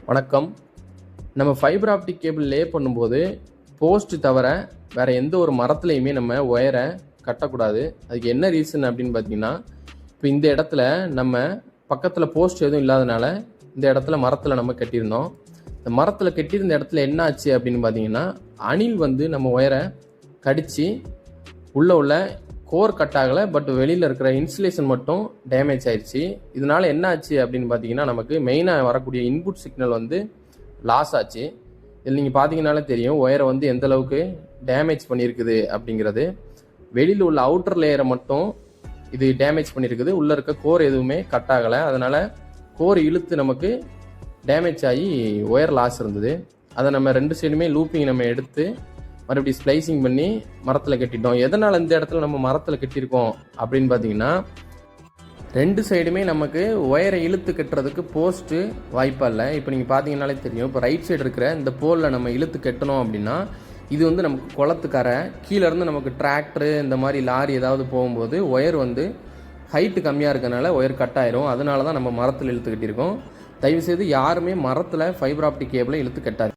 வணக்கம். நம்ம fibre optic cable லே பண்ணும்போது போஸ்ட் தவிர வேறு எந்த ஒரு மரத்துலையுமே நம்ம ஒயரை கட்டக்கூடாது. அதுக்கு என்ன ரீசன் அப்படின்னு பார்த்தீங்கன்னா, இப்போ இந்த இடத்துல நம்ம பக்கத்தில் போஸ்ட் எதுவும் இல்லாதனால இந்த இடத்துல மரத்தில் நம்ம கட்டியிருந்தோம். இந்த மரத்தில் கட்டியிருந்த இடத்துல என்ன ஆச்சு அப்படின்னு பார்த்தீங்கன்னா, அணில் வந்து நம்ம ஒயரை கடித்து உள்ள கோர் கட் ஆகலை, பட் வெளியில் இருக்கிற இன்சுலேஷன் மட்டும் டேமேஜ் ஆயிடுச்சு. இதனால என்ன ஆச்சு அப்படின்னு பார்த்தீங்கன்னா, நமக்கு மெயினாக வரக்கூடிய இன்புட் சிக்னல் வந்து லாஸ் ஆச்சு. இதில் நீங்கள் பார்த்தீங்கன்னாலே தெரியும் ஒயரை வந்து எந்த அளவுக்கு டேமேஜ் பண்ணியிருக்குது அப்படிங்கிறது. வெளியில் உள்ள அவுட்டர் லேயரை மட்டும் இது டேமேஜ் பண்ணியிருக்குது, உள்ளே இருக்க கோர் எதுவுமே கட் ஆகலை. அதனால் கோர் இழுத்து நமக்கு டேமேஜ் ஆகி ஒயர் லாஸ் இருந்தது. அதை நம்ம ரெண்டு சைடுமே லூப்பிங் நம்ம எடுத்து மறுபடியும் ஸ்ப்ளைசிங் பண்ணி மரத்தில் கட்டிட்டோம். எதனால் இந்த இடத்துல நம்ம மரத்தில் கட்டியிருக்கோம் அப்படின்னு பார்த்தீங்கன்னா, ரெண்டு சைடுமே நமக்கு ஒயரை இழுத்து கட்டுறதுக்கு போஸ்ட்டு வாய்ப்பாக இல்லை. இப்போ நீங்கள் பார்த்தீங்கன்னாலே தெரியும், இப்போ ரைட் சைடு இருக்கிற இந்த போலில் நம்ம இழுத்து கட்டணும் அப்படின்னா, இது வந்து நமக்கு குளத்துக்கரை கீழேருந்து நமக்கு டிராக்டரு இந்த மாதிரி லாரி ஏதாவது போகும்போது ஒயர் வந்து ஹைட்டு கம்மியாக இருக்கனால ஒயர் கட் ஆயிரும். அதனால தான் நம்ம மரத்தில் இழுத்து கட்டியிருக்கோம். தயவுசெய்து யாருமே மரத்தில் ஃபைபர் ஆப்டிக் கேபிளை இழுத்து கட்டாது.